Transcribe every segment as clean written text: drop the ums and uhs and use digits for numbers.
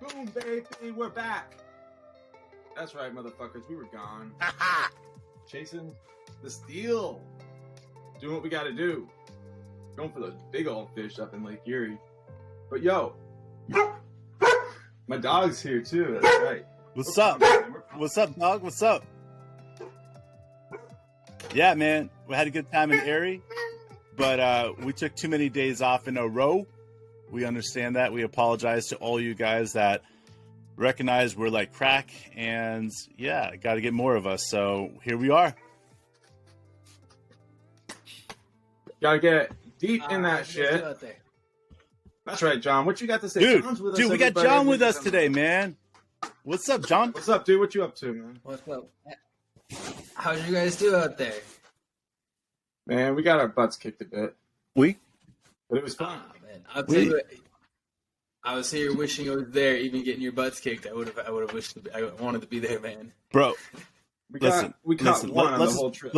Boom, baby, we're back. That's right, motherfuckers. We were gone. Chasing the steal. Doing what we gotta do. Going for those big old fish up in Lake Erie. But yo, my dog's here too. That's right. What's up? What's up, dog? What's up? Yeah, man. We had a good time in Erie, but we took too many days off in a row. We understand that. We apologize to all you guys that recognize we're like crack, and yeah, got to get more of us. So here we are. Gotta get deep in that shit. That's right, John. What you got to say? Dude, John's with us, dude, we got John with us today, man. What's up, John? What's up, dude? What you up to, man? What's up? How'd you guys do out there? Man, we got our butts kicked a bit, We? but it was fun. Man, I'll tell you what, I was here wishing I was there, even getting your butts kicked. I would have wished I wanted to be there, man. Bro, We listen, caught one on the whole trip.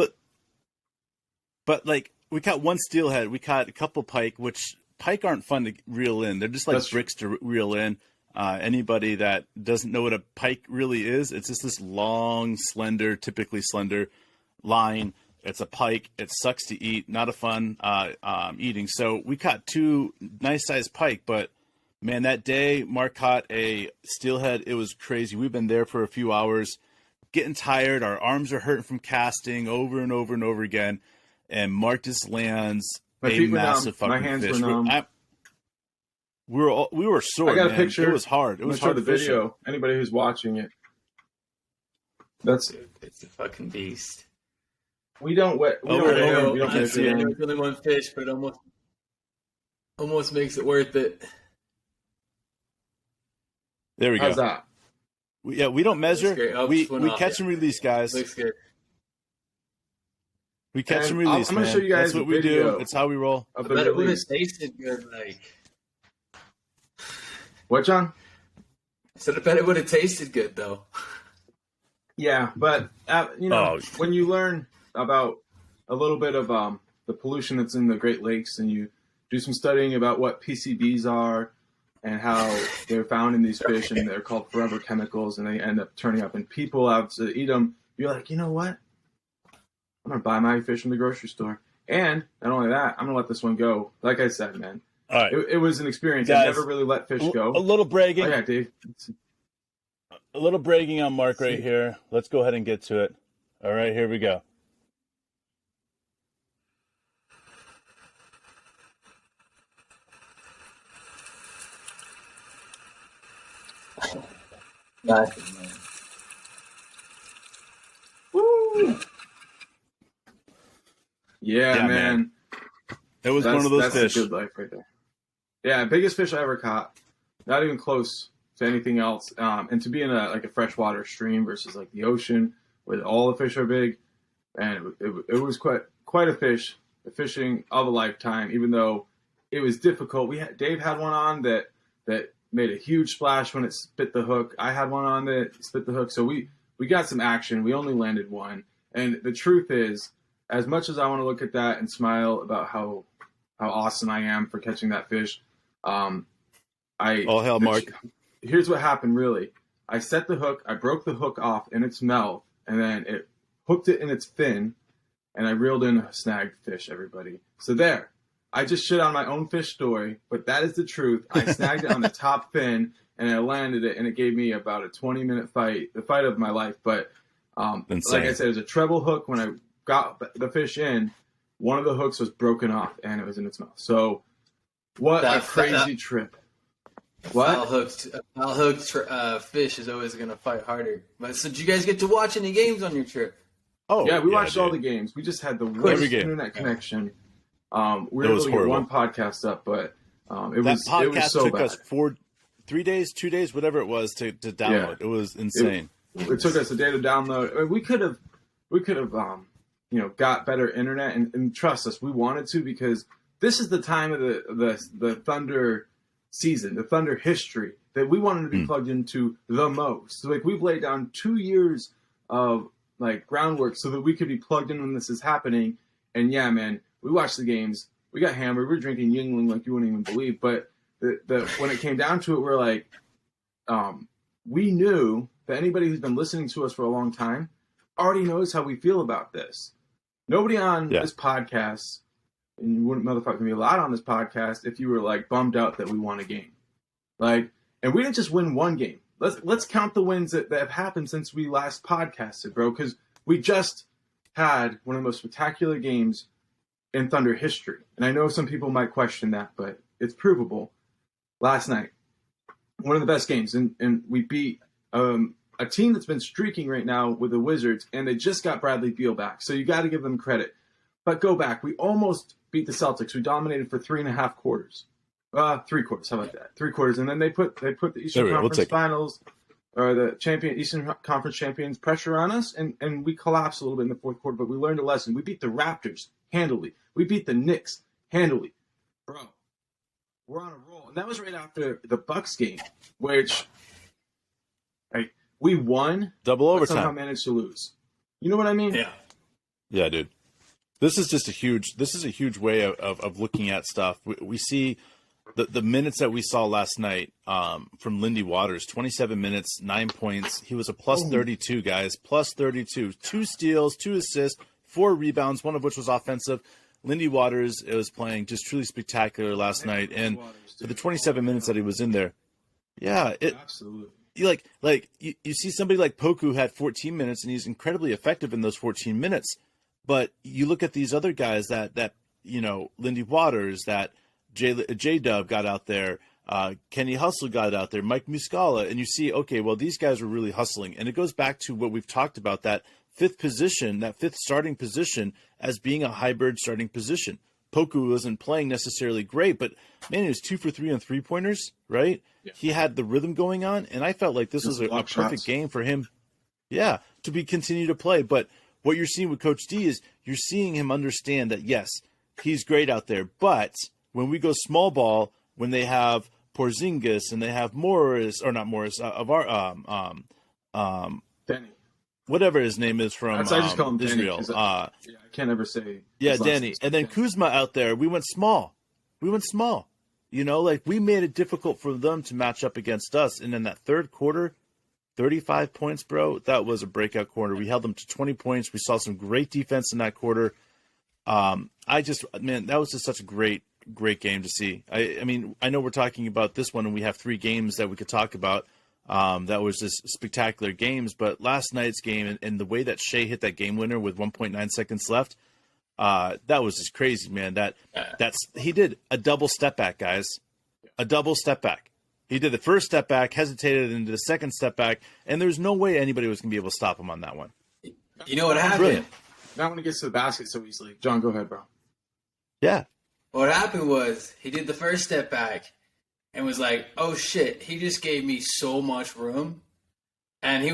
But like, we caught one steelhead. We caught a couple pike, which pike aren't fun to reel in. They're just like That's bricks to reel in. Anybody that doesn't know what a pike really is, it's just this long, typically slender line. It's a pike. It sucks to eat. Not a fun eating. So we caught two nice sized pike, but man, that day Mark caught a steelhead. It was crazy. We've been there for a few hours, getting tired. Our arms are hurting from casting over and over and over again. And Mark just lands a massive fucking My hands fish. were numb. We were sore. I got a man. picture. It was hard. It was show hard the to fish video. Anybody who's watching it. It's a fucking beast. We don't I know see it. it's only one fish, but it almost makes it worth it. There we How's go. that? We don't measure. Oh, We just went off, catch and release, guys. Looks good. We catch and And release, I'm gonna man. show you guys That's what a we video do. It's how we roll. Of I the bet it would have release. tasted good, like. What, John? I said I bet it would have tasted good, though. Yeah, but when you learn about a little bit of the pollution that's in the Great Lakes, and you do some studying about what PCBs are and how they're found in these fish, and they're called forever chemicals, and they end up turning up, and people have to eat them. You're like, you know what? I'm gonna buy my fish from the grocery store, and not only that, I'm gonna let this one go. Like I said, man, All right. it was an experience. Guys, I never really let fish go. A little bragging. Oh yeah, Dave. A little bragging on Mark right here. Let's go ahead and get to it. All right, here we go. Nice, man. Woo! Yeah, man. It was one of those that's fish. a good life right there. Yeah, biggest fish I ever caught. Not even close to anything else. And to be in a freshwater stream versus like the ocean where all the fish are big, and it was quite a fish, a fishing of a lifetime. Even though it was difficult, Dave had one on that made a huge splash when it spit the hook. I had one on that spit the hook, so we got some action. We only landed one, and the truth is, as much as I want to look at that and smile about how awesome I am for catching that fish, all hell, Mark. Here's what happened, really. I set the hook, I broke the hook off in its mouth, and then it hooked it in its fin, and I reeled in a snagged fish, everybody. So there. I just shit on my own fish story, but that is the truth. I snagged it on the top fin, and I landed it, and it gave me about a 20-minute fight, the fight of my life. But like I said, it was a treble hook. When I got the fish in, one of the hooks was broken off, and it was in its mouth. So what a crazy trip. What? Foul hooked fish is always going to fight harder. But so did you guys get to watch any games on your trip? Oh, yeah, we watched all the games. We just had the worst internet connection. We were able to get one podcast up, but it was so bad. Us 3 days, 2 days, whatever it was to download. Yeah. It was insane. It took us a day to download. I mean, we could have got better internet, and trust us, we wanted to, because this is the time of the Thunder season, the Thunder history that we wanted to be plugged into the most. So, like, we've laid down 2 years of like groundwork so that we could be plugged in when this is happening. And yeah, man, we watched the games. We got hammered. We were drinking Yingling like you wouldn't even believe. But when it came down to it, we're like, we knew that anybody who's been listening to us for a long time already knows how we feel about this. Nobody on this podcast, and you wouldn't motherfucking be allowed on this podcast if you were like bummed out that we won a game. Like, and we didn't just win one game. Let's count the wins that have happened since we last podcasted, bro, because we just had one of the most spectacular games in Thunder history. And I know some people might question that, but it's provable. Last night, one of the best games, and we beat a team that's been streaking right now with the Wizards, and they just got Bradley Beal back. So you got to give them credit. But go back. We almost beat the Celtics. We dominated for 3.5 quarters. 3 quarters. How about that? 3 quarters. And then they put the Eastern Conference Finals or the Eastern Conference champions pressure on us, and we collapsed a little bit in the fourth quarter, but we learned a lesson. We beat the Raptors handily. We beat the Knicks handily. Bro, we're on a roll. And that was right after the Bucks game, which we won. Double overtime. Somehow managed to lose. You know what I mean? Yeah. Yeah, dude. This is a huge way of looking at stuff. We see the minutes that we saw last night from Lindy Waters, 27 minutes, 9 points. He was a plus 32, guys, plus 32. 2 steals, 2 assists, 4 rebounds, one of which was offensive. Lindy Waters was playing just truly spectacular last night. And for the 27 minutes that he was in there, absolutely. You see somebody like Poku had 14 minutes, and he's incredibly effective in those 14 minutes. But you look at these other guys that Lindy Waters, that J-Dub got out there, Kenny Hustle got out there, Mike Muscala, and you see, okay, well, these guys are really hustling. And it goes back to what we've talked about, that fifth starting position as being a hybrid starting position. Poku wasn't playing necessarily great, but, man, he was 2 for 3 on three-pointers, right? Yeah. He had the rhythm going on, and I felt like this was a perfect game for him, to continue to play. But what you're seeing with Coach D is you're seeing him understand that, yes, he's great out there, but when we go small ball, when they have Porzingis and they have Denny, whatever his name is from I just call him Israel. Denny, I can't ever say. Denny. And then Kuzma out there, we went small. We made it difficult for them to match up against us. And in that third quarter, 35 points, bro, that was a breakout quarter. We held them to 20 points. We saw some great defense in that quarter. That was just such a great game to see. I know we're talking about this one, and we have 3 games that we could talk about. That was just spectacular games. But last night's game and the way that Shai hit that game winner with 1.9 seconds left, that was just crazy, man. He did a double step back, guys. A double step back. He did the first step back, hesitated into the second step back, and there's no way anybody was going to be able to stop him on that one. You know what happened? Brilliant. Not when he gets to the basket so easily. John, go ahead, bro. Yeah. What happened was he did the first step back and was like, oh, shit, he just gave me so much room. And he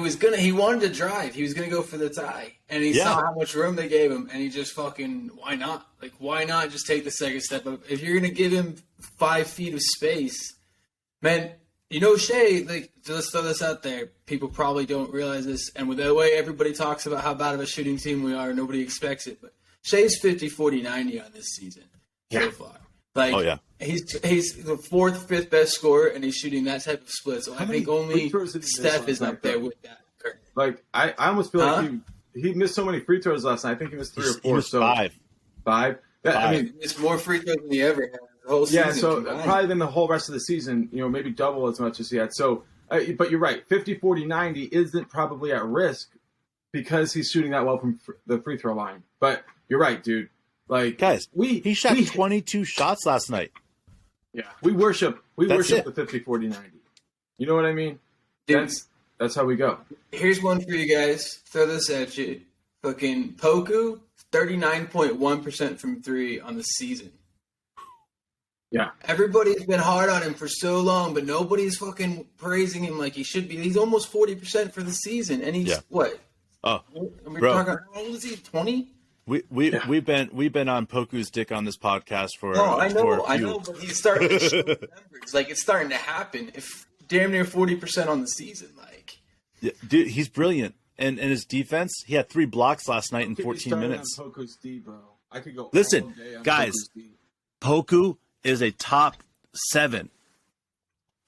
wanted to drive. He was going to go for the tie. And he saw how much room they gave him, and he just why not? Like, why not just take the second step up? If you're going to give him 5 feet of space, man, Shai, let's throw this out there. People probably don't realize this. And with the way everybody talks about how bad of a shooting team we are, nobody expects it. But Shai's 50, 40, 90 on this season so far. He's the 4th, 5th best scorer, and he's shooting that type of split. So I think only Steph is up there with that. Like, I almost feel like he missed so many free throws last night. I think he missed 3 or 4. He missed 5. 5? It's more free throws than he ever had. Whole season probably than the whole rest of the season, maybe double as much as he had. So, but you're right, 50, 40, 90 isn't probably at risk because he's shooting that well from the free throw line. But you're right, dude. Like, guys, he shot 22 shots last night. Yeah, we worship the 50, 40, 90. You know what I mean? Dude, that's how we go. Here's one for you guys. Throw this at you. Fucking Poku, 39.1% from 3 on the season. Yeah. Everybody's been hard on him for so long, but nobody's fucking praising him like he should be. He's almost 40% for the season, and he's what? Oh, bro. How old is he? 20? We've been on Poku's dick on this podcast for. Oh, I know, but he's starting to show the numbers. Like, it's starting to happen. If damn near 40% on the season, like. Yeah, dude, he's brilliant, and his defense. He had 3 blocks last night in 14 minutes. On Poku's D, bro. I could go. Listen, all day on guys, Poku's D. Poku is a top 7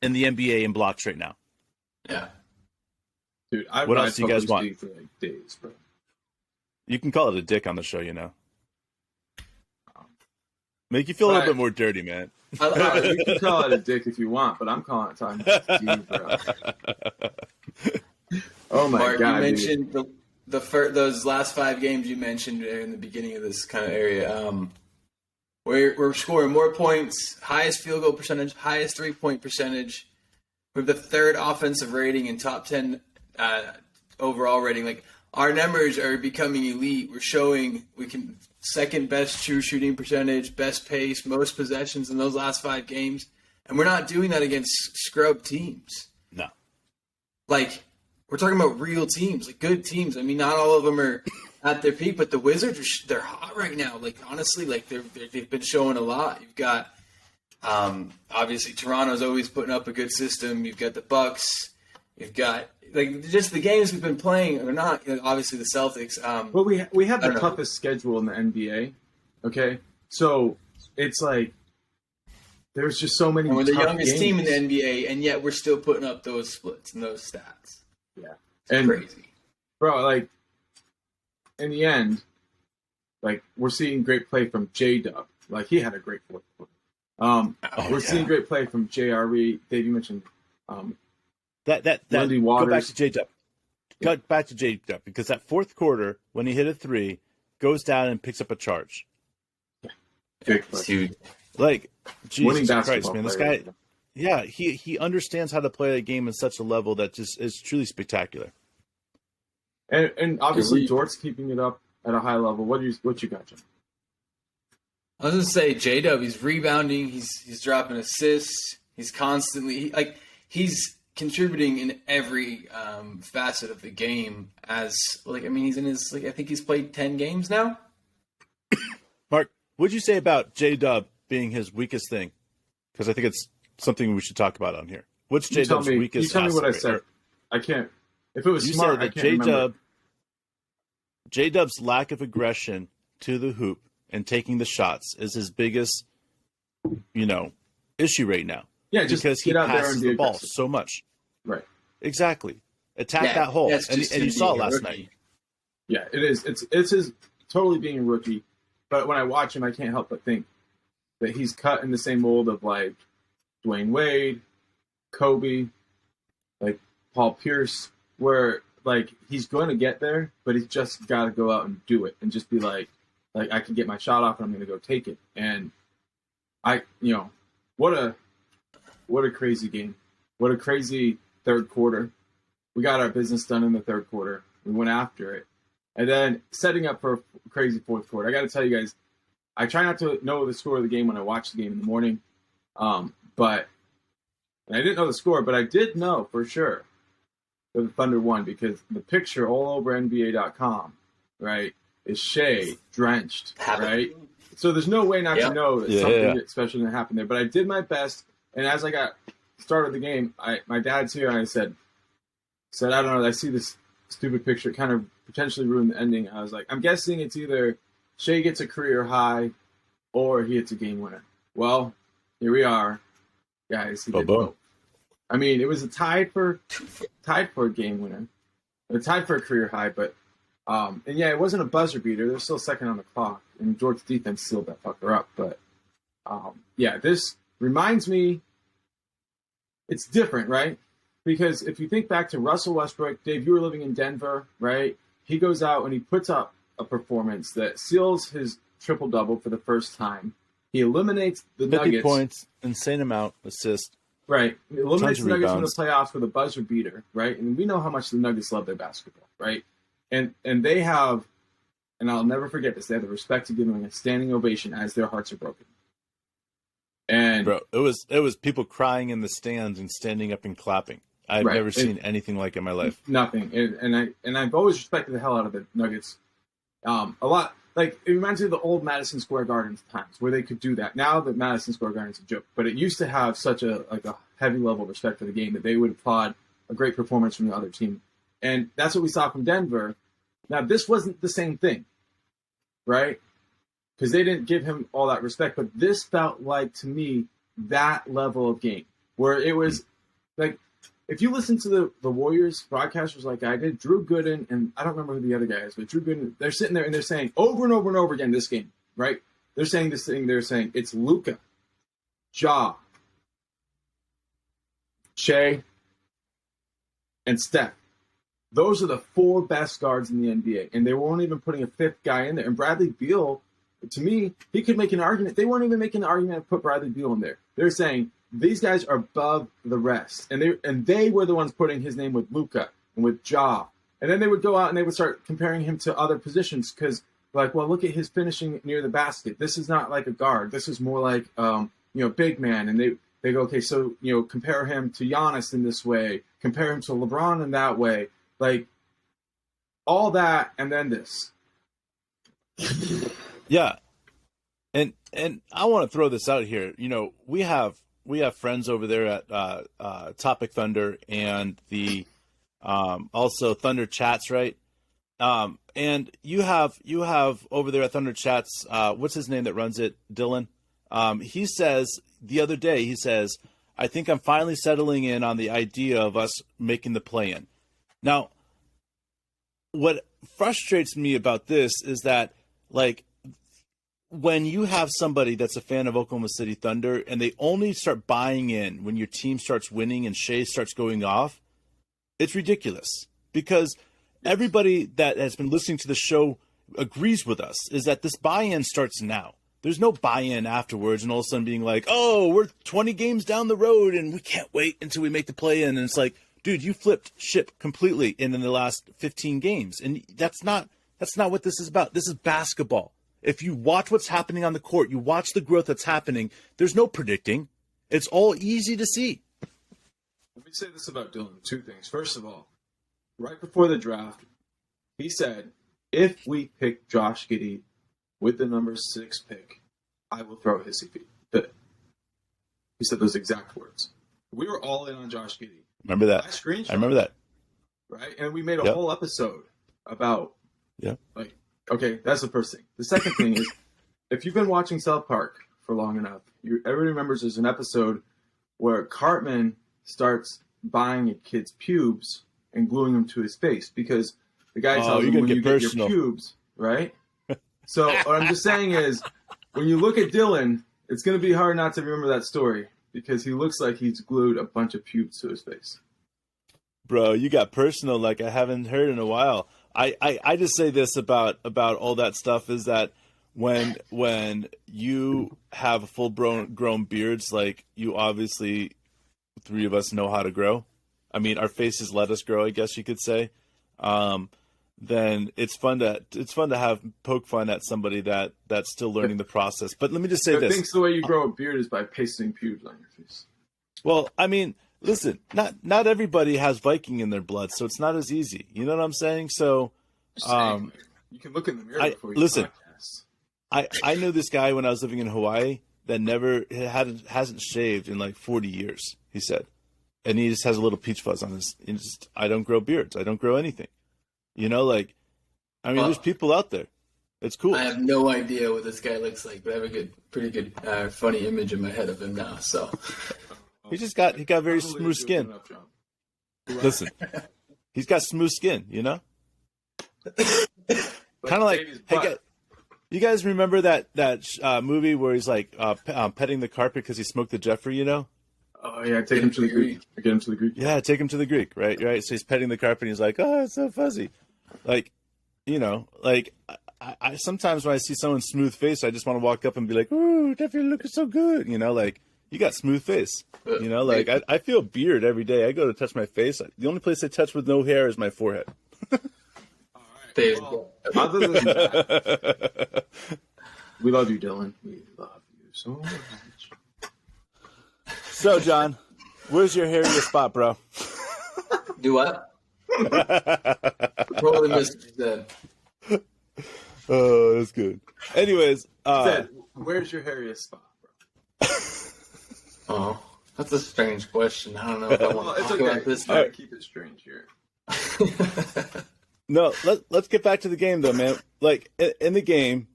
in the NBA in blocks right now. Yeah. Dude, I What ride else do you guys Publix want? League for like days, bro. You can call it a dick on the show, Make you feel a little bit more dirty, man. You can call it a dick if you want, but I'm calling it talking about D, bro. Oh my Mark, god, you mentioned those last 5 games you mentioned in the beginning of this kind of area. We're scoring more points, highest field goal percentage, highest 3-point percentage. We have the 3rd offensive rating and top 10 overall rating. Like, our numbers are becoming elite. We're showing we can 2nd best true shooting percentage, best pace, most possessions in those last 5 games, and we're not doing that against scrub teams. No. Like, we're talking about real teams, like good teams. I mean, not all of them are at their peak, but the Wizards they're hot right now. Like, honestly, like they've been showing a lot. You've got obviously Toronto's always putting up a good system. You've got the Bucks. You've got like just the games we've been playing are not obviously the Celtics. Well, we have the toughest schedule in the NBA. Okay, so it's like there's just so many. And we're the tough youngest games. team in the NBA, and yet we're still putting up those splits and those stats. Yeah, It's crazy, bro. Like in the end, like we're seeing great play from J-Dub. Like he had a great fourth quarter. We're seeing great play from JRE. Dave, you mentioned that Lindy Waters. Go back to J-Dub. Go back to J-Dub because that fourth quarter when he hit a 3, goes down and picks up a charge. Big play. dude. Like Winning Jesus basketball Christ, man! This player. guy, yeah, he understands how to play a game in such a level that just is truly spectacular. And obviously Dort's keeping it up at a high level. What you got, Jim? I was gonna say J-Dub. He's rebounding. He's dropping assists. He's constantly he's contributing in every facet of the game. As like I mean, he's in his I think he's played 10 games now. Mark, what'd you say about J-Dub being his weakest thing? Because I think it's something we should talk about on here. What's J-Dub's weakest? You tell me what I said. I can't. If it was you smart, said I that can't remember. J-Dub's lack of aggression to the hoop and taking the shots is his biggest, issue right now. Yeah, just because he get out there passes and be the ball aggressive. so much. Right. Exactly. Attack that hole, that's and just you him saw it being a last rookie. night. Yeah, it is. It's his totally being a rookie. But when I watch him, I can't help but think that he's cut in the same mold of like Dwayne Wade, Kobe, like Paul Pierce, where like he's going to get there, but he's just got to go out and do it and just be like I can get my shot off and I'm going to go take it. And what a crazy game. What a crazy third quarter. We got our business done in the third quarter. We went after it. And then setting up for a crazy fourth quarter. I got to tell you guys, I try not to know the score of the game when I watch the game in the morning. But I didn't know the score, but I did know for sure that the Thunder won because the picture all over NBA.com, right, is Shai drenched, right? So there's no way not to know that something special didn't happen there. But I did my best, and as I got started the game, my dad's here, and I said, I don't know, I see this stupid picture, it kind of potentially ruined the ending. I was like, I'm guessing it's either Shai gets a career high or he hits a game winner. Well, here we are, guys. He did both. I mean, it was tied for a game winner, or tied for a career high, but and yeah, it wasn't a buzzer beater. There's still a second on the clock, and George's defense sealed that fucker up. But yeah, this reminds me, it's different, right? Because if you think back to Russell Westbrook, Dave, you were living in Denver, right? He goes out and he puts up a performance that seals his triple-double for the first time. He eliminates the 50 Nuggets. points, insane amount, assist. Right. He eliminates the Nuggets from the rebounds. playoffs with a buzzer beater, right? And we know how much the Nuggets love their basketball, right? And they have, and I'll never forget this, they have the respect to give him a standing ovation as their hearts are broken. And Bro, it was people crying in the stands and standing up and clapping. I've never seen anything like it in my life. Nothing. And I've always respected the hell out of the Nuggets. A lot. Like, it reminds me of the old Madison Square Garden times where they could do that. Now that Madison Square Garden is a joke, but it used to have such a heavy level of respect for the game that they would applaud a great performance from the other team. And that's what we saw from Denver. Now, this wasn't the same thing, right? Because they didn't give him all that respect, but this felt like, to me, that level of game where it was like if you listen to the Warriors broadcasters like I did, Drew Gooden, and I don't remember who the other guy is, but Drew Gooden, they're sitting there and they're saying over and over and over again this game, right? They're saying this thing. They're saying it's Luka, Ja, Shai, and Steph. Those are the 4 best guards in the NBA, and they weren't even putting a 5th guy in there. And Bradley Beal, to me, he could make an argument. They weren't even making an argument to put Bradley Beal in there. They're saying these guys are above the rest, and they were the ones putting his name with Luka and with Ja. And then they would go out and they would start comparing him to other positions because, like, well, look at his finishing near the basket. This is not like a guard. This is more like, big man. And they go, okay, so, compare him to Giannis in this way, compare him to LeBron in that way. Like, all that, and then this. Yeah. And I want to throw this out here. We have friends over there at Topic Thunder and the also Thunder Chats, right? And you have over there at Thunder Chats, what's his name that runs it? Dylan. He says the other day, I think I'm finally settling in on the idea of us making the play-in. Now, what frustrates me about this is that, like, when you have somebody that's a fan of Oklahoma City Thunder and they only start buying in when your team starts winning and Shai starts going off, it's ridiculous because everybody that has been listening to the show agrees with us is that this buy-in starts now. There's no buy-in afterwards and all of a sudden being like, oh, we're 20 games down the road and we can't wait until we make the play-in. And it's like, dude, you flipped ship completely in the last 15 games. And that's not what this is about. This is basketball. If you watch what's happening on the court, you watch the growth that's happening, there's no predicting. It's all easy to see. Let me say this about Dylan. 2 things. First of all, right before the draft, he said, if we pick Josh Giddey with the number 6 pick, I will throw a hissy fit. He said those exact words. We were all in on Josh Giddey. Remember that? I remember that. Right? And we made a whole episode about, like, okay, that's the first thing. The second thing is, if you've been watching South Park for long enough, everybody remembers there's an episode where Cartman starts buying a kid's pubes and gluing them to his face because the guy tells him when you get your pubes, right? So what I'm just saying is, when you look at Dylan, it's going to be hard not to remember that story because he looks like he's glued a bunch of pubes to his face. Bro, you got personal like I haven't heard in a while. I just say this about all that stuff is that when you have full grown beards, like you obviously 3 of us know how to grow. I mean, our faces let us grow, I guess you could say. Then it's fun to have poke fun at somebody that's still learning the process. But let me just say this: I think the way you grow a beard is by pasting pubes on your face. Well, I mean, listen, not everybody has Viking in their blood, so it's not as easy. You know what I'm saying? So, you can look in the mirror before you listen. I knew this guy when I was living in Hawaii that hasn't shaved in like 40 years. He said, and he just has a little peach fuzz on his. I don't grow beards. I don't grow anything. You know, like, I mean, there's people out there. It's cool. I have no idea what this guy looks like, but I have a pretty good, funny image in my head of him now. So he got very smooth skin. Listen, he's got smooth skin. You know, kind of like. Hey, you guys remember that movie where he's like petting the carpet because he smoked the Jeffrey? You know. Oh yeah, take him to the Greek. Get him to the Greek. Yeah, take him to the Greek. Right. So he's petting the carpet. And he's like, oh, it's so fuzzy. Like, you know, like I sometimes when I see someone's smooth face, I just want to walk up and be like, ooh, Jeffrey, you're looking so good. You know, like you got smooth face. You know, like I feel beard every day. I go to touch my face. The only place I touch with no hair is my forehead. All right. Well, other than that, we love you, Dylan. We love you so much. So, John, where's your hairiest spot, bro? Do what? Probably missed that. Oh, that's good. Anyways, where's your hairiest spot, bro? Oh, that's a strange question. I don't know if I want to talk about this. All right, keep it strange here. No, let's get back to the game, though, man. Like, in the game,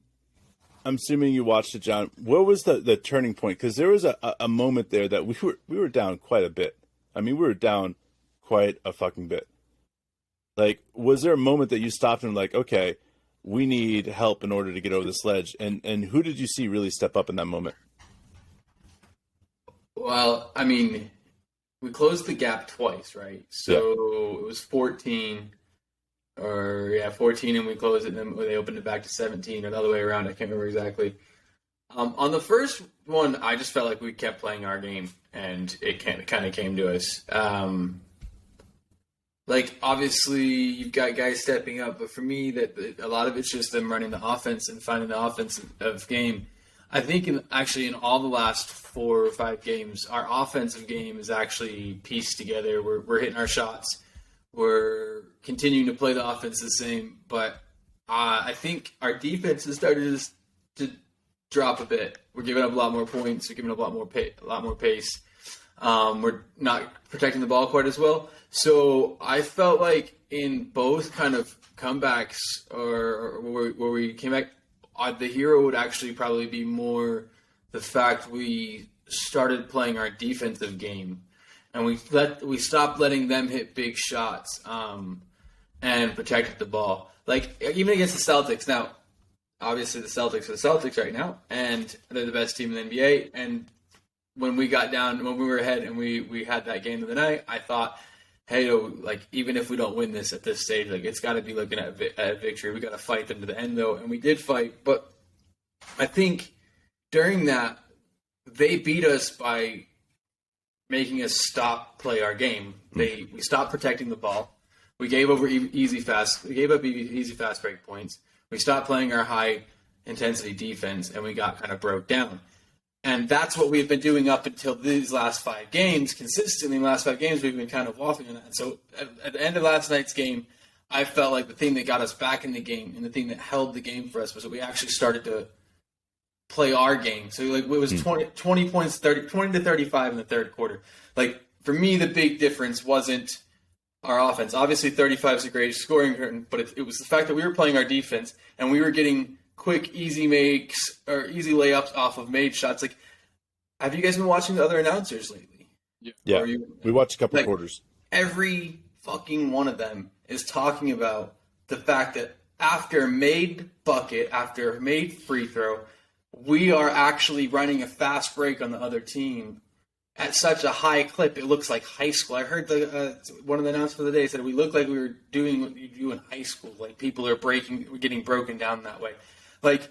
I'm assuming you watched it, John. What was the turning point? Because there was a moment there that we were down quite a bit. I mean, we were down quite a fucking bit. Like, was there a moment that you stopped and like, okay, we need help in order to get over this ledge? And who did you see really step up in that moment? Well, I mean, we closed the gap twice, right? So it was 14, 14, and we closed it, and then they opened it back to 17, or the other way around. I can't remember exactly. On the first one, I just felt like we kept playing our game, and it kind of came to us. Like, obviously, you've got guys stepping up, but for me, that a lot of it's just them running the offense and finding the offensive game. I think in all the last 4 or 5 games, our offensive game is actually pieced together. We're hitting our shots. We're continuing to play the offense the same, but I think our defense has started to drop a bit. We're giving up a lot more points. We're giving up a lot more pace. We're not protecting the ball quite as well. So I felt like in both kind of comebacks or where we came back, the hero would actually probably be more the fact we started playing our defensive game, and we stopped letting them hit big shots and protected the ball. Like, even against the Celtics. Now, obviously the Celtics are the Celtics right now, and they're the best team in the NBA. And when we were ahead and we had that game of the night, I thought, hey, like, even if we don't win this at this stage, like, it's got to be looking at victory. We got to fight them to the end, though, and we did fight. But I think during that, they beat us by making us stop play our game. We stopped protecting the ball. We gave up easy fast break points. We stopped playing our high intensity defense, and we got kind of broke down. And that's what we've been doing up until these last 5 games. Consistently in the last 5 games, we've been kind of waffling on that. So at the end of last night's game, I felt like the thing that got us back in the game and the thing that held the game for us was that we actually started to play our game. So like, it was 20 points, 20 to 35 in the third quarter. Like, for me, the big difference wasn't our offense. Obviously, 35 is a great scoring curtain, but it was the fact that we were playing our defense and we were getting quick, easy makes or easy layups off of made shots. Like, have you guys been watching the other announcers lately? Yeah. We watched a couple quarters. Every fucking one of them is talking about the fact that after made bucket, after made free throw, we are actually running a fast break on the other team at such a high clip. It looks like high school. I heard one of the announcements for the day said we look like we were doing what you do in high school. Like, people are getting broken down that way. Like,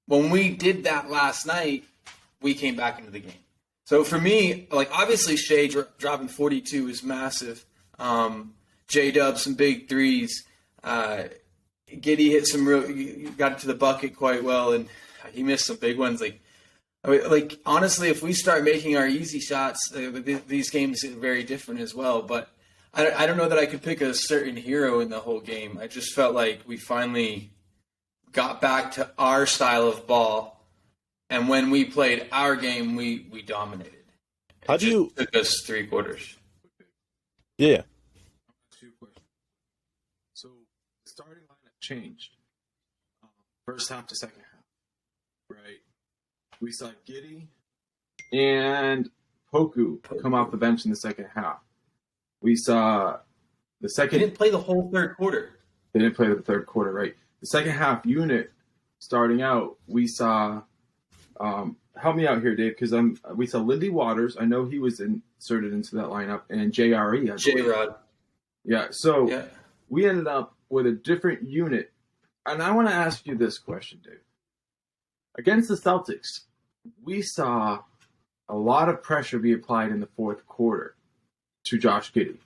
when we did that last night, we came back into the game. So for me, like, obviously Shai dropping 42 is massive. J-Dub, some big threes. Giddey hit got to the bucket quite well, and he missed some big ones. Like honestly, if we start making our easy shots, these games are very different as well. But I don't know that I could pick a certain hero in the whole game. I just felt like we finally got back to our style of ball, and when we played our game, we dominated. It took us 3 quarters. Yeah. 2 questions. So the starting lineup changed. First half to second half, right? We saw Giddey and Poku come off the bench in the second half. We saw the second. They didn't play the whole third quarter. They didn't play the third quarter, right? The second half unit starting out, we saw. Help me out here, Dave, because we saw Lindy Waters. I know he was inserted into that lineup, and JRE. J-Rod. Yeah. So we ended up with a different unit, and I want to ask you this question, Dave. Against the Celtics, we saw a lot of pressure be applied in the fourth quarter to Josh Giddey.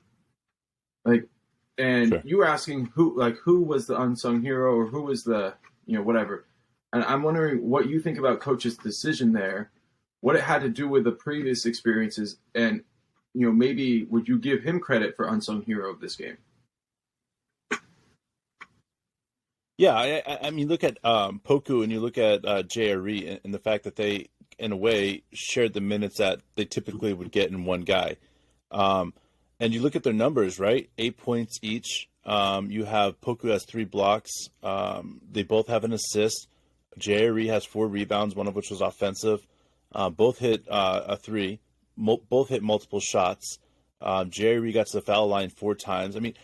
You were asking who was the unsung hero or who was the, whatever. And I'm wondering what you think about Coach's decision there, what it had to do with the previous experiences, and, maybe would you give him credit for unsung hero of this game? Yeah, I mean, look at Poku and you look at JRE and the fact that they, in a way, shared the minutes that they typically would get in one guy. And you look at their numbers, right? 8 points each. You have Poku has 3 blocks. They both have an assist. JRE has 4 rebounds, one of which was offensive. Both hit a 3. Both hit multiple shots. Jerry got to the foul line 4 times. I mean,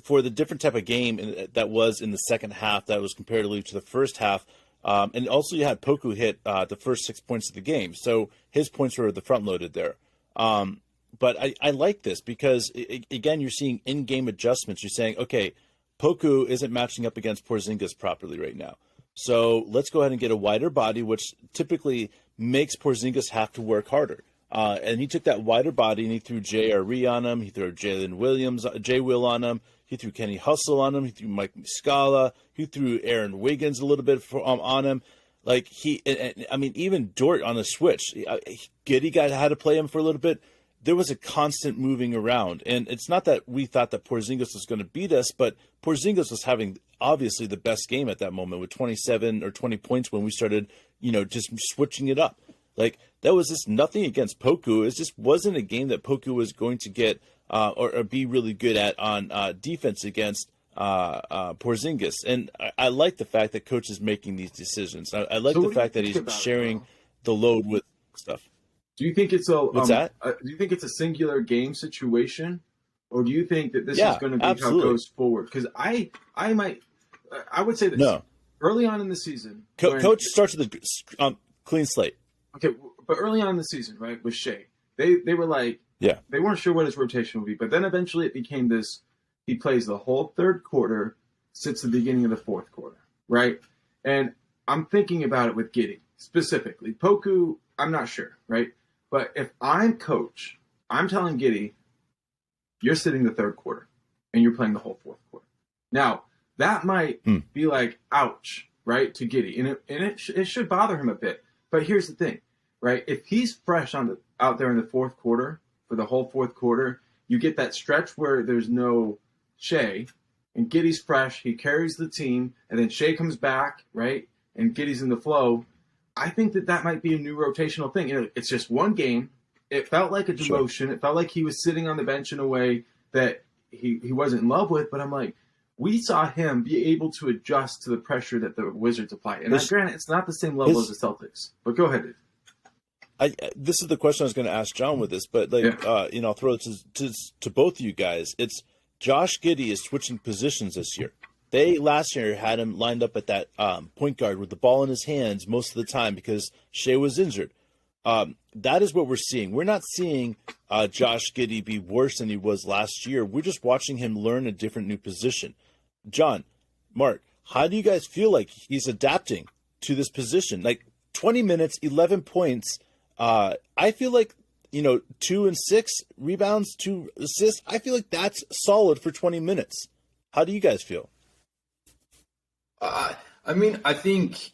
for the different type of game that was in the second half, that was comparatively to the first half. And also you had Poku hit the first 6 points of the game. So his points were the front loaded there. But I like this because, again, you're seeing in-game adjustments. You're saying, okay, Poku isn't matching up against Porzingis properly right now. So let's go ahead and get a wider body, which typically makes Porzingis have to work harder. And he took that wider body and he threw J.R.E. on him. He threw Jalen Williams, J-Will on him. He threw Kenny Hustle on him. He threw Mike Muscala. He threw Aaron Wiggins a little bit on him. Like even Dort on the switch. Giddey had to play him for a little bit. There was a constant moving around. And it's not that we thought that Porzingis was going to beat us, but Porzingis was having obviously the best game at that moment with 27 or 20 points when we started, just switching it up. Like, that was just nothing against Poku. It just wasn't a game that Poku was going to get or be really good at on defense against Porzingis. And I like the fact that coach is making these decisions. I like the fact that he's sharing the load with stuff. Do you think it's What's that? Do you think it's a singular game situation, or do you think that this is going to be absolutely. how it goes forward? Because I would say this. No. Early on in the season, coach starts with a clean slate. Okay, but early on in the season, right, with Shai, they were like, they weren't sure what his rotation would be, but then eventually it became this: he plays the whole third quarter, sits the beginning of the fourth quarter, right? And I'm thinking about it with Giddey specifically. Poku, I'm not sure, right? But if I'm coach, I'm telling Giddey, you're sitting the third quarter, and you're playing the whole fourth quarter. Now, that might be like, ouch, right, to Giddey. And it should bother him a bit. But here's the thing, right? If he's fresh out there in the fourth quarter, for the whole fourth quarter, you get that stretch where there's no Shai, and Giddey's fresh, he carries the team, and then Shai comes back, right, and Giddey's in the flow. I think that might be a new rotational thing. It's just one game. It felt like a demotion. Sure. It felt like he was sitting on the bench in a way that he wasn't in love with. But I'm like, we saw him be able to adjust to the pressure that the Wizards apply. And granted, it's not the same level as the Celtics. But go ahead, dude. This is the question I was going to ask John with this, but I'll throw it to both of you guys. It's Josh Giddey is switching positions this year. They last year had him lined up at that point guard with the ball in his hands most of the time because Shai was injured. That is what we're seeing. We're not seeing Josh Giddey be worse than he was last year. We're just watching him learn a different new position. John, Mark, how do you guys feel like he's adapting to this position? Like 20 minutes, 11 points. I feel like, 2 and 6 rebounds, 2 assists. I feel like that's solid for 20 minutes. How do you guys feel? I think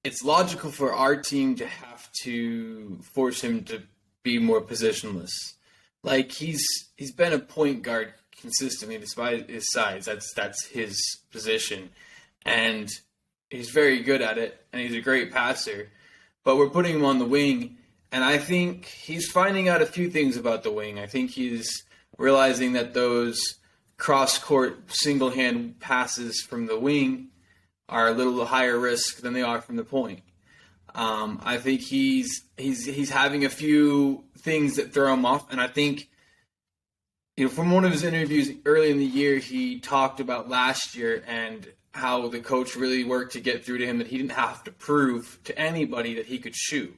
it's logical for our team to have to force him to be more positionless. Like he's been a point guard consistently despite his size. That's his position, and he's very good at it, and he's a great passer. But we're putting him on the wing, and I think he's finding out a few things about the wing. I think he's realizing that those cross-court single-hand passes from the wing are a little higher risk than they are from the point. I think he's having a few things that throw him off, and I think from one of his interviews early in the year, he talked about last year and how the coach really worked to get through to him that he didn't have to prove to anybody that he could shoot.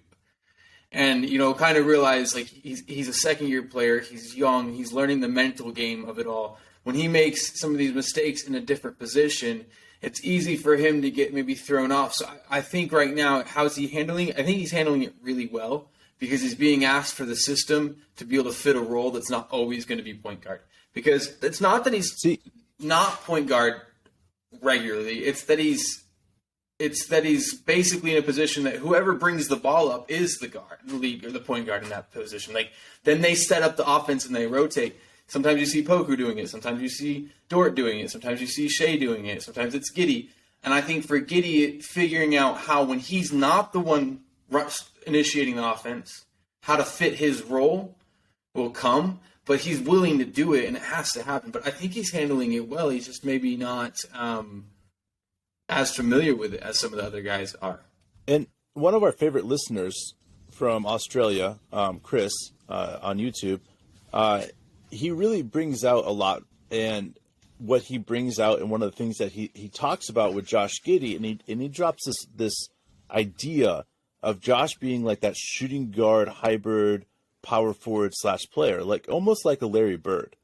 And, kind of realize like he's a second-year player, he's young, he's learning the mental game of it all. When he makes some of these mistakes in a different position, it's easy for him to get maybe thrown off. So I think right now, how's he handling it? I think he's handling it really well because he's being asked for the system to be able to fit a role that's not always going to be point guard. Because it's not that he's not point guard regularly. It's that he's basically in a position that whoever brings the ball up is the guard, the lead, or the point guard in that position. Like then they set up the offense and they rotate. Sometimes you see Poku doing it. Sometimes you see Dort doing it. Sometimes you see Shai doing it. Sometimes it's Giddey. And I think for Giddey, figuring out how when he's not the one initiating the offense, how to fit his role will come. But he's willing to do it, and it has to happen. But I think he's handling it well. He's just maybe not as familiar with it as some of the other guys are. And one of our favorite listeners from Australia, Chris, on YouTube, he really brings out a lot. And what he brings out, and one of the things that he talks about with Josh Giddey, and he drops this idea of Josh being like that shooting guard hybrid power forward / player, like almost like a Larry Bird.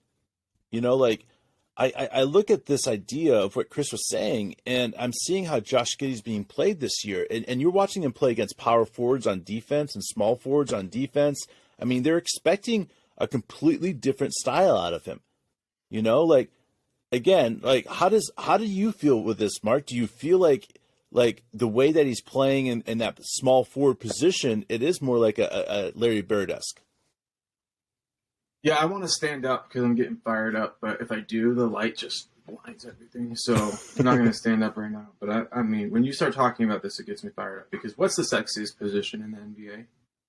You know, like I look at this idea of what Chris was saying, and I'm seeing how Josh Giddey's being played this year. And you're watching him play against power forwards on defense and small forwards on defense. I mean, they're expecting a completely different style out of him. You know, like, again, like how do you feel with this, Mark? Do you feel like the way that he's playing in that small forward position, it is more like a Larry Bird-esque? Yeah, I want to stand up because I'm getting fired up, but if I do, the light just blinds everything. So I'm not going to stand up right now. But I mean, when you start talking about this, it gets me fired up because what's the sexiest position in the NBA?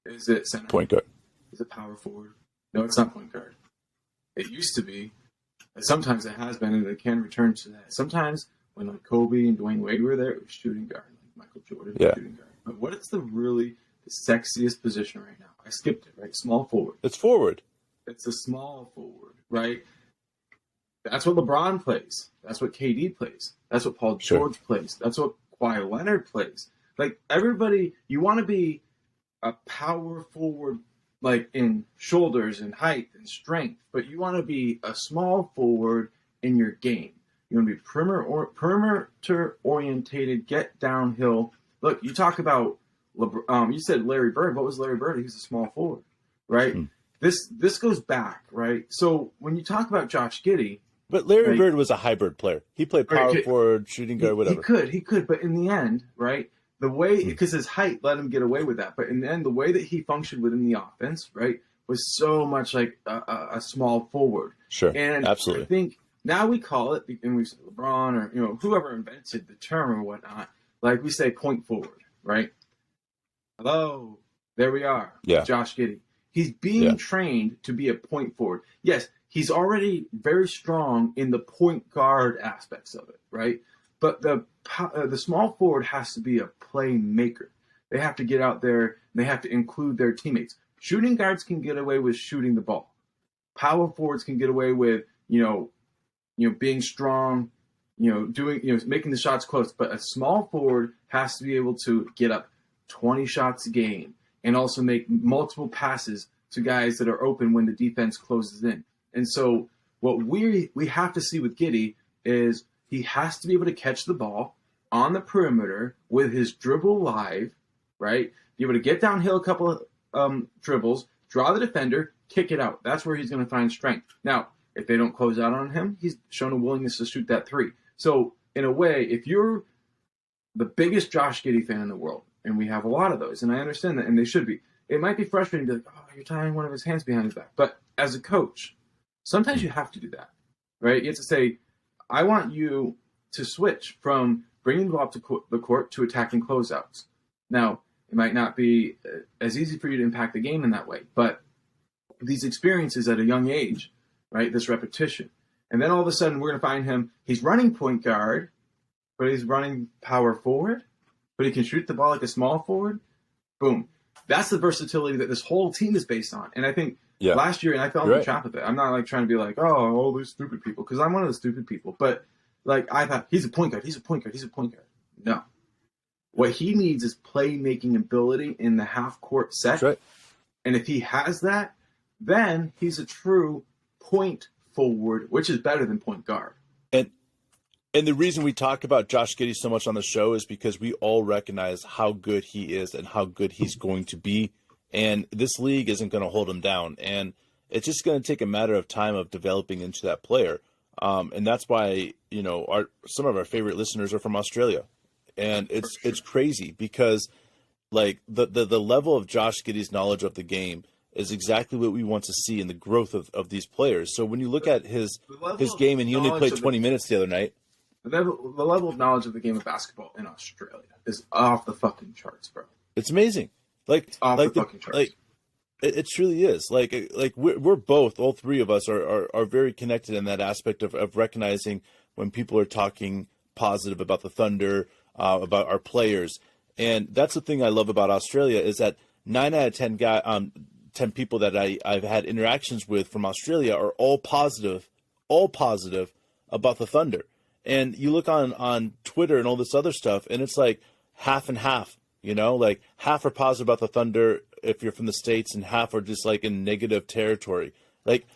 Is it center? Point guard. Is it power forward? No, it's not point guard. It used to be. Sometimes it has been, and it can return to that. Sometimes when like Kobe and Dwayne Wade were there, it was shooting guard, like Michael Jordan, shooting guard. But what is the sexiest position right now? I skipped it, right? Small forward. It's forward. It's a small forward, right? That's what LeBron plays. That's what KD plays. That's what Paul George plays. That's what Kawhi Leonard plays. Like, everybody, you want to be a power forward, like in shoulders and height and strength, but you want to be a small forward in your game. You want to be perimeter orientated, get downhill. Look, you talk about you said Larry Bird. What was Larry Bird? He was a small forward, right? This goes back, right? So when you talk about Josh Giddey, but Larry Bird was a hybrid player. He played power forward, shooting guard, whatever. He could, but in the end, right? The way, because his height let him get away with that, but in the end, the way that he functioned within the offense, right, was so much like a small forward. Sure, and absolutely. I think now we call it, and we say LeBron or whoever invented the term or whatnot, like we say point forward, right? Hello, there we are. Yeah, Josh Giddey. He's being trained to be a point forward. Yes, he's already very strong in the point guard aspects of it, right? But the small forward has to be a playmaker. They have to get out there. And they have to include their teammates. Shooting guards can get away with shooting the ball. Power forwards can get away with being strong, making the shots close. But a small forward has to be able to get up 20 shots a game and also make multiple passes to guys that are open when the defense closes in. And so what we have to see with Giddey is he has to be able to catch the ball on the perimeter with his dribble live, right? Be able to get downhill a couple of dribbles, draw the defender, kick it out. That's where he's going to find strength. Now, if they don't close out on him, he's shown a willingness to shoot that three. So in a way, if you're the biggest Josh Giddey fan in the world, and we have a lot of those, and I understand that, and they should be, it might be frustrating to be like, oh, you're tying one of his hands behind his back. But as a coach, sometimes you have to do that, right? You have to say, I want you to switch from bringing the ball up to the court to attacking closeouts. Now, it might not be as easy for you to impact the game in that way, but these experiences at a young age, right, this repetition, and then all of a sudden we're going to find him, he's running point guard, but he's running power forward, but he can shoot the ball like a small forward. Boom. That's the versatility that this whole team is based on. And I think last year, and I fell in the trap with it. I'm not like trying to be like, oh, all these stupid people, because I'm one of the stupid people. But like I thought, he's a point guard. No. What he needs is playmaking ability in the half court set. That's right. And if he has that, then he's a true point forward, which is better than point guard. And the reason we talk about Josh Giddey so much on the show is because we all recognize how good he is and how good he's going to be. And this league isn't going to hold him down. And it's just going to take a matter of time of developing into that player. And that's why, some of our favorite listeners are from Australia. And it's crazy because like the level of Josh Giddey's knowledge of the game is exactly what we want to see in the growth of these players. So when you look at his game, and he only played 20 minutes the other night. The level of knowledge of the game of basketball in Australia is off the fucking charts, bro. It's amazing. It's off the fucking charts. It truly is. Like we're both, all three of us are very connected in that aspect of recognizing when people are talking positive about the Thunder, about our players. And that's the thing I love about Australia is that 9 out of 10 10 people that I've had interactions with from Australia are all positive about the Thunder. And you look on Twitter and all this other stuff, and it's like half and half, like half are positive about the Thunder if you're from the States, and half are just like in negative territory. Like,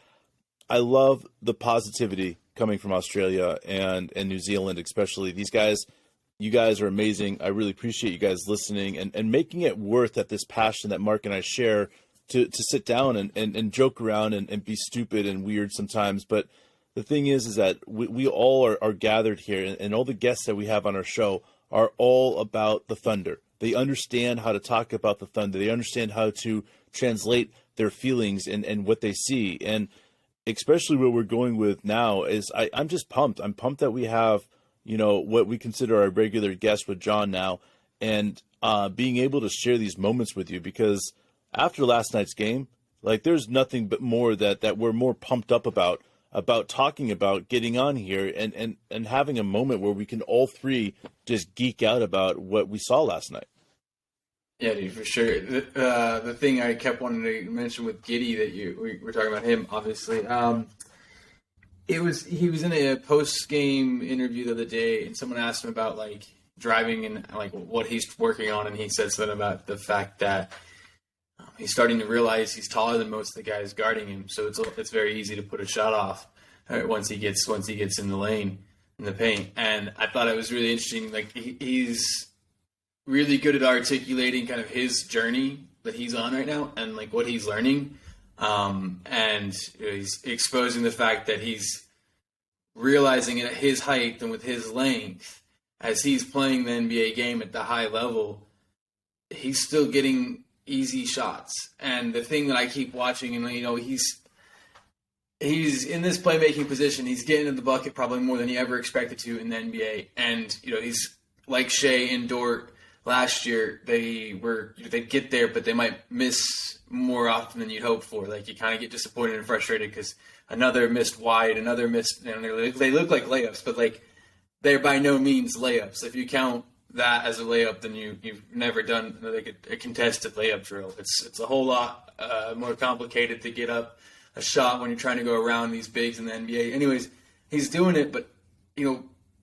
I love the positivity coming from Australia and New Zealand, especially. These guys, you guys are amazing. I really appreciate you guys listening and making it worth that this passion that Mark and I share to sit down and joke around and be stupid and weird sometimes. But the thing is that we all are gathered here, and all the guests that we have on our show are all about the Thunder. They understand how to talk about the Thunder. They understand how to translate their feelings and what they see. And especially what we're going with now is I'm just pumped. I'm pumped that we have, what we consider our regular guest with John now, and being able to share these moments with you, because after last night's game, like, there's nothing but more that we're more pumped up about talking about getting on here and having a moment where we can all three just geek out about what we saw last night. Yeah, dude, for sure. The thing I kept wanting to mention with Giddy that we were talking about him, obviously. He was in a post-game interview the other day, and someone asked him about, like, driving and, like, what he's working on, and he said something about the fact that he's starting to realize he's taller than most of the guys guarding him, so it's very easy to put a shot off once he gets in the lane, in the paint. And I thought it was really interesting. Like, he's really good at articulating kind of his journey that he's on right now and, like, what he's learning. And he's exposing the fact that he's realizing at his height and with his length, as he's playing the NBA game at the high level, he's still getting easy shots. And the thing that I keep watching, and he's in this playmaking position. He's getting to the bucket probably more than he ever expected to in the NBA. And he's like Shai and Dort last year. They get there, but they might miss more often than you'd hope for. Like, you kind of get disappointed and frustrated because another missed wide, another missed. And they look like layups, but, like, they're by no means layups. If you count that as a layup, then you've never done a contested layup drill. It's a whole lot more complicated to get up a shot when you're trying to go around these bigs in the NBA. Anyways, he's doing it, but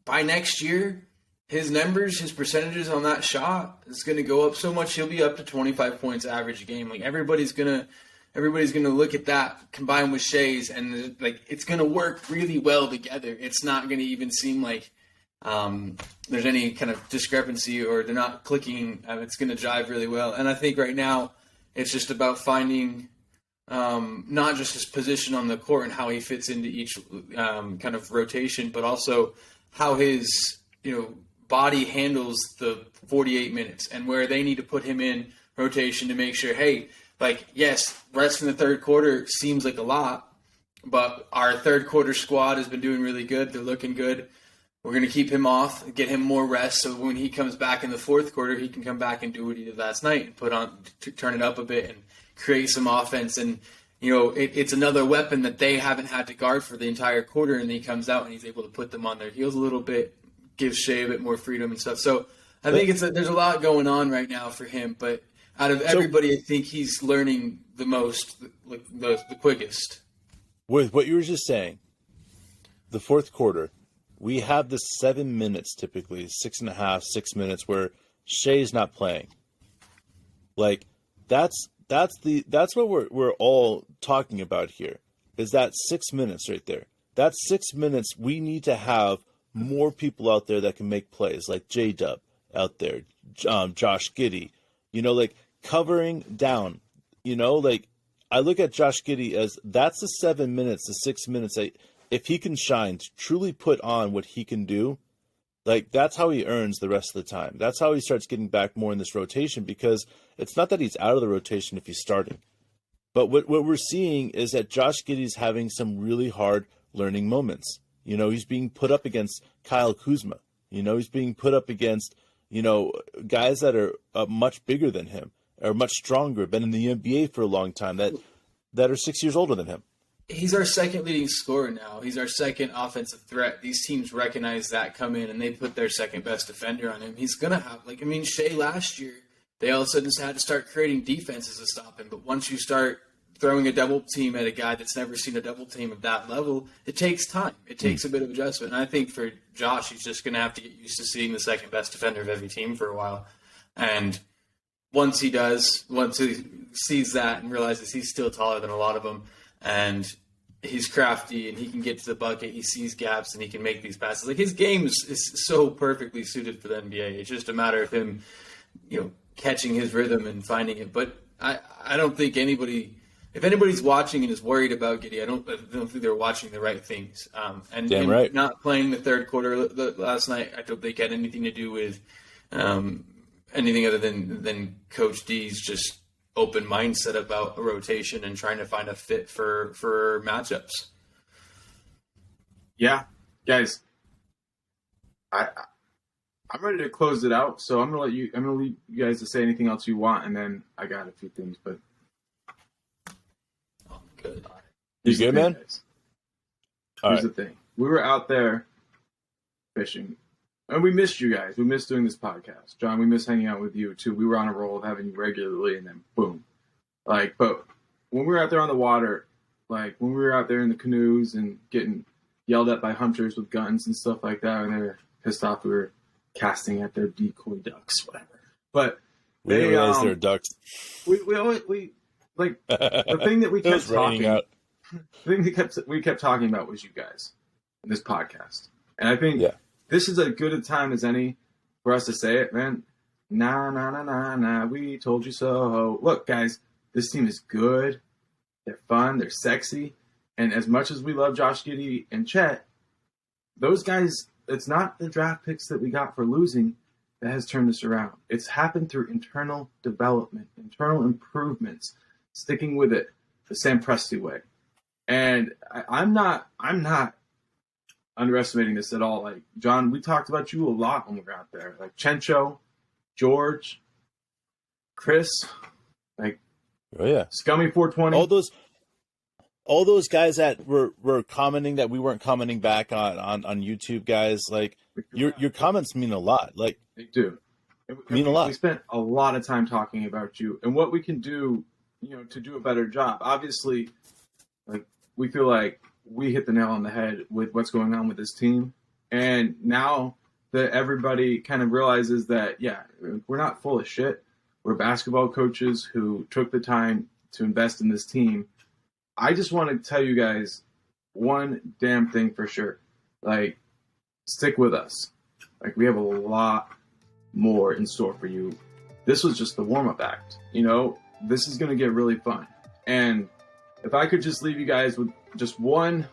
by next year, his numbers, his percentages on that shot is going to go up so much. He'll be up to 25 points average a game. Like, everybody's gonna look at that combined with Shai's, and, like, it's going to work really well together. It's not going to even seem like there's any kind of discrepancy or they're not clicking. It's going to jive really well. And I think right now it's just about finding not just his position on the court and how he fits into each kind of rotation, but also how his body handles the 48 minutes and where they need to put him in rotation to make sure, hey, like, yes, rest in the third quarter seems like a lot, but our third quarter squad has been doing really good. They're looking good. We're going to keep him off, get him more rest, so when he comes back in the fourth quarter, he can come back and do what he did last night and turn it up a bit and create some offense. And, it's another weapon that they haven't had to guard for the entire quarter, and he comes out and he's able to put them on their heels a little bit, gives Shai a bit more freedom and stuff. So I think there's a lot going on right now for him, but out of everybody, I think he's learning the most, the quickest. With what you were just saying, the fourth quarter, we have the 7 minutes, typically 6.5, 6 minutes, where Shai's not playing. Like, that's what we're all talking about here. Is that 6 minutes right there? That 6 minutes, we need to have more people out there that can make plays, like J-Dub out there, Josh Giddey, like, covering down. Like, I look at Josh Giddey as that's the 7 minutes, the 6 minutes. If he can shine, to truly put on what he can do, like, that's how he earns the rest of the time. That's how he starts getting back more in this rotation, because it's not that he's out of the rotation if he's starting. But what we're seeing is that Josh Giddey's having some really hard learning moments. He's being put up against Kyle Kuzma. He's being put up against, guys that are much bigger than him, are much stronger, been in the NBA for a long time, that are 6 years older than him. He's our second leading scorer now. He's our second offensive threat. These teams recognize that, come in, and they put their second best defender on him. He's going to have, Shai last year, they all of a sudden had to start creating defenses to stop him. But once you start throwing a double team at a guy that's never seen a double team at that level, it takes time. It takes a bit of adjustment. And I think for Josh, he's just going to have to get used to seeing the second best defender of every team for a while. And once he sees that and realizes he's still taller than a lot of them, and he's crafty and he can get to the bucket, he sees gaps and he can make these passes. Like, his game is so perfectly suited for the NBA. It's just a matter of him, catching his rhythm and finding it. But I don't think if anybody's watching and is worried about Giddey, I don't think they're watching the right things. And right. Not playing the third quarter last night, I don't think had anything to do with anything other than Coach D's just open mindset about a rotation and trying to find a fit for matchups. Yeah, guys, I'm ready to close it out. So I'm gonna leave you guys to say anything else you want, and then I got a few things. But Good. You good, man? Here's the thing. We were out there fishing, and we missed you guys. We missed doing this podcast. John, we missed hanging out with you, too. We were on a roll of having you regularly, and then boom. But when we were out there on the water, when we were out there in the canoes and getting yelled at by hunters with guns and stuff like that, and they were pissed off we were casting at their decoy ducks, whatever. But we didn't realize they were ducks. The thing that we kept talking out. The thing we kept talking about was you guys in this podcast. And I think this is as good a time as any for us to say it, man. Nah, we told you so. Look, guys, this team is good. They're fun. They're sexy. And as much as we love Josh Giddey and Chet, those guys, it's not the draft picks that we got for losing that has turned this around. It's happened through internal development, internal improvements, sticking with it the Sam Presti way. And I'm not underestimating this at all. Like, John, we talked about you a lot when we were out there. Like Chencho, George, Chris, Scummy 420. All those guys that were commenting that we weren't commenting back on YouTube, guys. Like, your comments mean a lot. Like, they do. Mean a lot. We spent a lot of time talking about you and what we can do, to do a better job. Obviously, we feel like we hit the nail on the head with what's going on with this team. And now that everybody kind of realizes that, we're not full of shit. We're basketball coaches who took the time to invest in this team. I just want to tell you guys one damn thing for sure. Stick with us. We have a lot more in store for you. This was just the warm-up act. This is going to get really fun. And if I could just leave you guys with just one,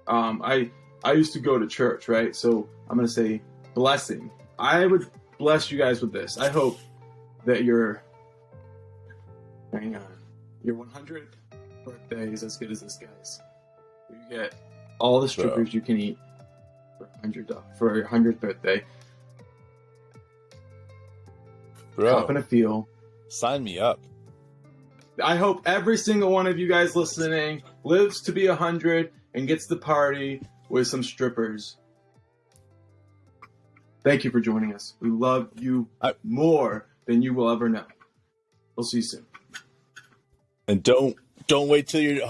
I used to go to church, right? So I'm going to say blessing. I would bless you guys with this. I hope that your 100th birthday is as good as this guy's. You get all the strippers you can eat for your 100th birthday. Cop in a field. Sign me up. I hope every single one of you guys listening lives to be 100 and gets the party with some strippers. Thank you for joining us. We love you more than you will ever know. We'll see you soon. And don't wait till you're